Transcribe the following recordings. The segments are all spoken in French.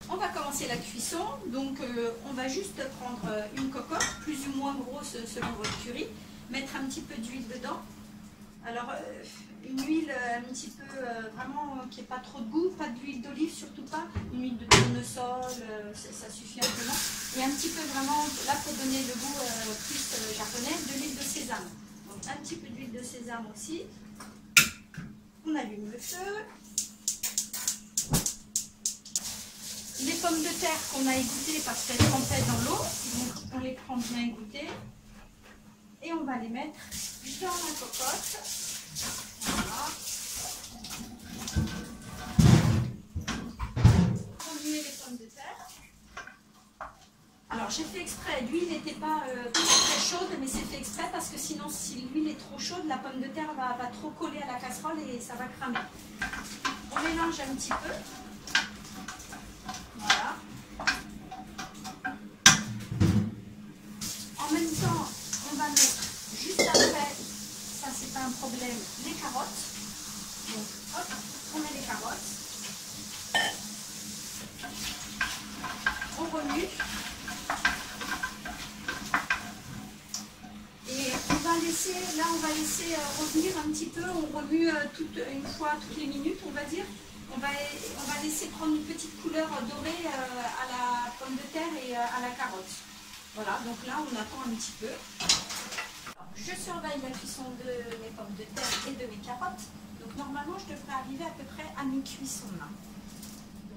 On va commencer la cuisson, donc on va juste prendre une cocotte, plus ou moins grosse selon votre curry, mettre un petit peu d'huile dedans. Alors une huile un petit peu vraiment qui n'ait pas trop de goût, pas d'huile d'olive surtout pas, une huile de tournesol, ça suffit amplement. Et un petit peu vraiment, là pour donner le goût plus japonais, de l'huile de sésame. Donc un petit peu d'huile de sésame aussi. On allume le feu. Les pommes de terre qu'on a égouttées parce qu'elles trempaient dans l'eau, donc on les prend bien égouttées et on va les mettre dans la cocotte. Voilà. Continuer les pommes de terre. Alors j'ai fait exprès, l'huile n'était pas très chaude, mais c'est fait exprès parce que sinon si l'huile est trop chaude, la pomme de terre va trop coller à la casserole et ça va cramer. On mélange un petit peu. Voilà. En même temps, on va mettre juste après, ça c'est pas un problème, les carottes. Donc hop, on met les carottes. On remue. Et on va laisser revenir un petit peu, on remue une fois toutes les minutes, on va dire. On va laisser prendre une petite couleur dorée à la pomme de terre et à la carotte. Voilà, donc là on attend un petit peu. Alors, je surveille la cuisson de mes pommes de terre et de mes carottes. Donc normalement je devrais arriver à peu près à mi-cuisson là.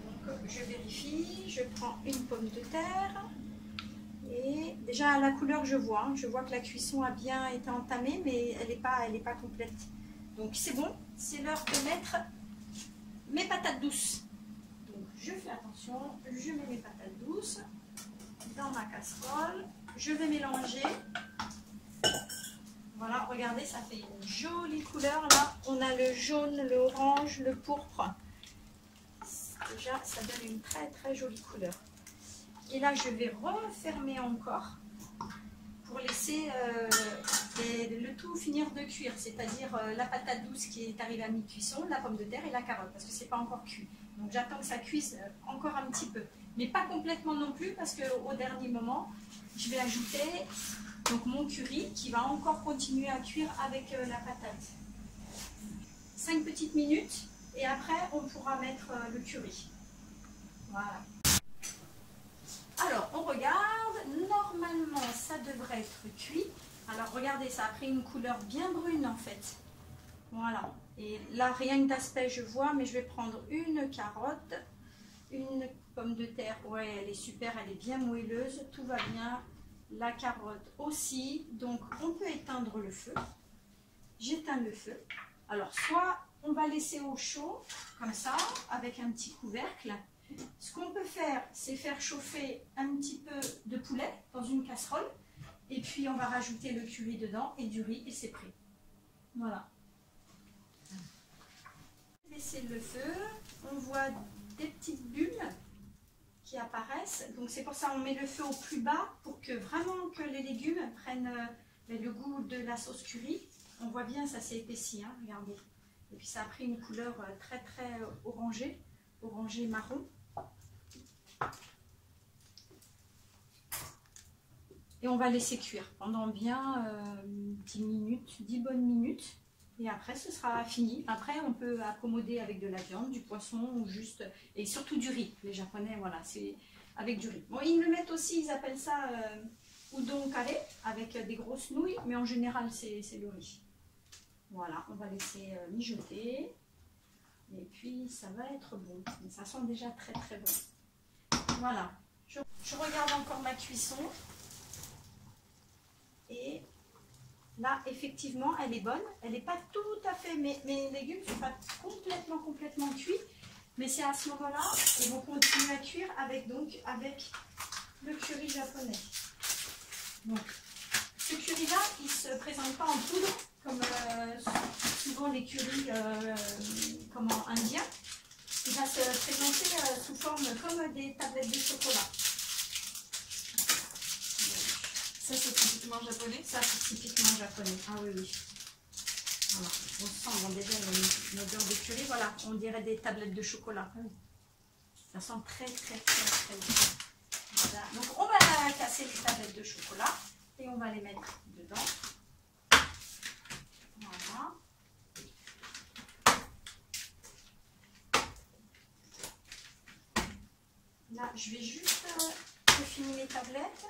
Donc je vérifie, je prends une pomme de terre. Et déjà à la couleur je vois que la cuisson a bien été entamée, mais elle n'est pas complète. Donc c'est bon, c'est l'heure de mettre mes patates douces. Donc je fais attention, je mets mes patates douces dans ma casserole, je vais mélanger. Voilà, regardez, ça fait une jolie couleur là. On a le jaune, le orange, le pourpre. Déjà, ça donne une très très jolie couleur. Et là, je vais refermer encore pour laisser le tout finir de cuire, c'est-à-dire la patate douce qui est arrivée à mi-cuisson, la pomme de terre et la carotte, parce que c'est pas encore cuit. Donc j'attends que ça cuise encore un petit peu, mais pas complètement non plus, parce qu'au dernier moment, je vais ajouter donc mon curry qui va encore continuer à cuire avec la patate. 5 petites minutes et après on pourra mettre le curry. Voilà. Alors, on regarde, normalement ça devrait être cuit. Alors, regardez, ça a pris une couleur bien brune en fait. Voilà. Et là, rien que d'aspect, je vois, mais je vais prendre une carotte, une pomme de terre. Ouais, elle est super, elle est bien moelleuse, tout va bien. La carotte aussi. Donc, on peut éteindre le feu. J'éteins le feu. Alors, soit on va laisser au chaud, comme ça, avec un petit couvercle. Ce qu'on peut faire, c'est faire chauffer un petit peu de poulet dans une casserole et puis on va rajouter le curry dedans et du riz et c'est prêt. Voilà. Laisser le feu, on voit des petites bulles qui apparaissent. Donc c'est pour ça qu'on met le feu au plus bas pour que vraiment que les légumes prennent le goût de la sauce curry. On voit bien, ça s'est épaissi, hein, regardez. Et puis ça a pris une couleur très très orangée, orangé marron. Et on va laisser cuire pendant bien 10 minutes, 10 bonnes minutes. Et après, ce sera fini. Après, on peut accommoder avec de la viande, du poisson ou juste... Et surtout du riz. Les Japonais, voilà, c'est avec du riz. Bon, ils le mettent aussi, ils appellent ça udon kare, avec des grosses nouilles. Mais en général, c'est le riz. Voilà, on va laisser mijoter. Et puis, ça va être bon. Mais ça sent déjà très très bon. Voilà. Je regarde encore ma cuisson. Et là, effectivement, elle est bonne. Elle n'est pas tout à fait... Mes légumes ne sont pas complètement cuits. Mais c'est à ce moment-là, ils vont continuer à cuire avec le curry japonais. Donc, ce curry-là, il ne se présente pas en poudre, comme souvent les currys indiens. Il va se présenter sous forme comme des tablettes de chocolat. Ça, c'est typiquement japonais? Ça, c'est typiquement japonais. Ah oui, oui. Voilà. On sent déjà une odeur de curry. Voilà, on dirait des tablettes de chocolat. Ça sent très bon. Voilà. Donc on va casser les tablettes de chocolat et on va les mettre dedans. Voilà. Là, je vais juste peaufiner les tablettes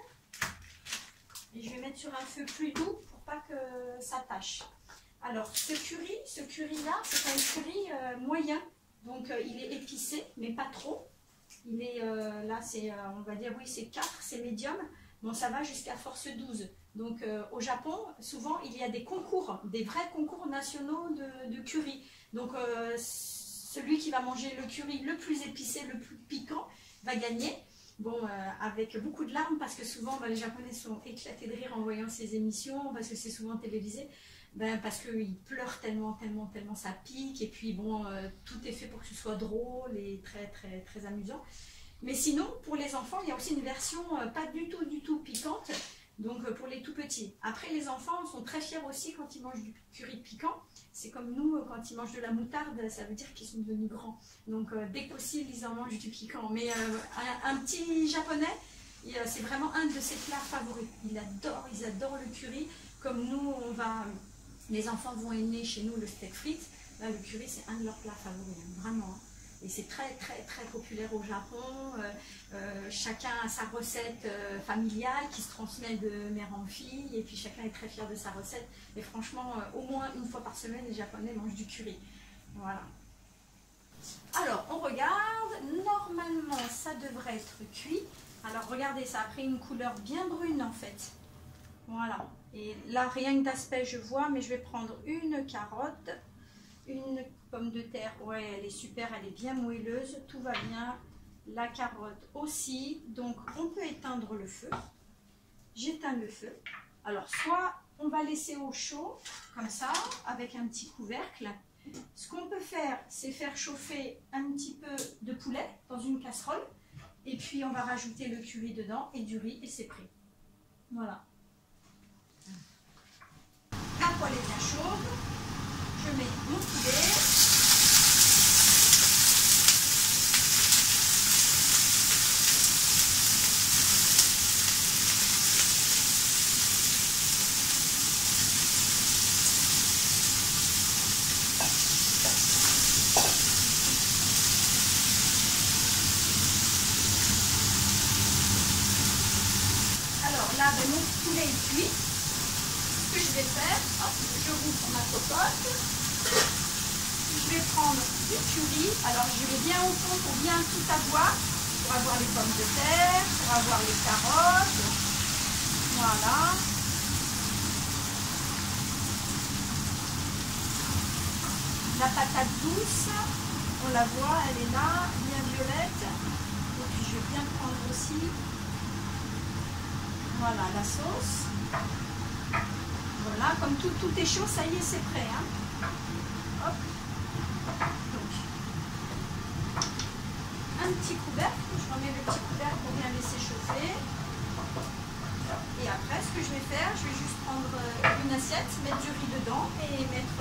et je vais mettre sur un feu plus doux pour pas que ça tâche. Alors, ce curry-là, c'est un curry moyen. Donc, il est épicé, mais pas trop. Il est, là, c'est, on va dire, oui, c'est 4, c'est médium. Bon, ça va jusqu'à force 12. Donc, au Japon, souvent, il y a des concours, des vrais concours nationaux de curry. Donc, celui qui va manger le curry le plus épicé, le plus piquant, va gagner. Bon, avec beaucoup de larmes, parce que souvent, les Japonais sont éclatés de rire en voyant ces émissions, parce que c'est souvent télévisé. Parce qu'ils pleurent tellement ça pique, et puis bon, tout est fait pour que ce soit drôle et très amusant. Mais sinon, pour les enfants, il y a aussi une version pas du tout piquante, donc pour les tout petits. Après, les enfants sont très fiers aussi quand ils mangent du curry piquant. C'est comme nous, quand ils mangent de la moutarde, ça veut dire qu'ils sont devenus grands. Donc dès que possible, ils en mangent du piquant. Mais un petit japonais, c'est vraiment un de ses plats favoris. Ils adorent le curry. Comme nous, les enfants vont aimer chez nous le steak frites. Là, le curry, c'est un de leurs plats favoris, hein, vraiment. Et c'est très populaire au Japon. Chacun a sa recette familiale qui se transmet de mère en fille. Et puis chacun est très fier de sa recette. Et franchement, au moins une fois par semaine, les Japonais mangent du curry. Voilà. Alors, on regarde. Normalement, ça devrait être cuit. Alors, regardez, ça a pris une couleur bien brune en fait. Voilà. Et là, rien que d'aspect, je vois, mais je vais prendre une carotte, une pomme de terre. Ouais, elle est super, elle est bien moelleuse, tout va bien. La carotte aussi. Donc, on peut éteindre le feu. J'éteins le feu. Alors, soit on va laisser au chaud, comme ça, avec un petit couvercle. Ce qu'on peut faire, c'est faire chauffer un petit peu de poulet dans une casserole. Et puis, on va rajouter le curry dedans et du riz et c'est prêt. Voilà. La poêle est bien chaude, je mets mon poulet. Alors là, mon poulet est cuit. Ce que je vais faire, hop, je rouvre ma cocotte, je vais prendre du curry, alors je vais bien au fond pour bien tout avoir les pommes de terre, pour avoir les carottes, voilà. La patate douce, on la voit, elle est là, bien violette, et puis je vais bien prendre aussi, voilà, la sauce. Voilà, comme tout est chaud, ça y est, c'est prêt. Hein. Hop. Donc, un petit couvercle, je remets le petit couvercle pour bien laisser chauffer. Et après, ce que je vais faire, je vais juste prendre une assiette, mettre du riz dedans et mettre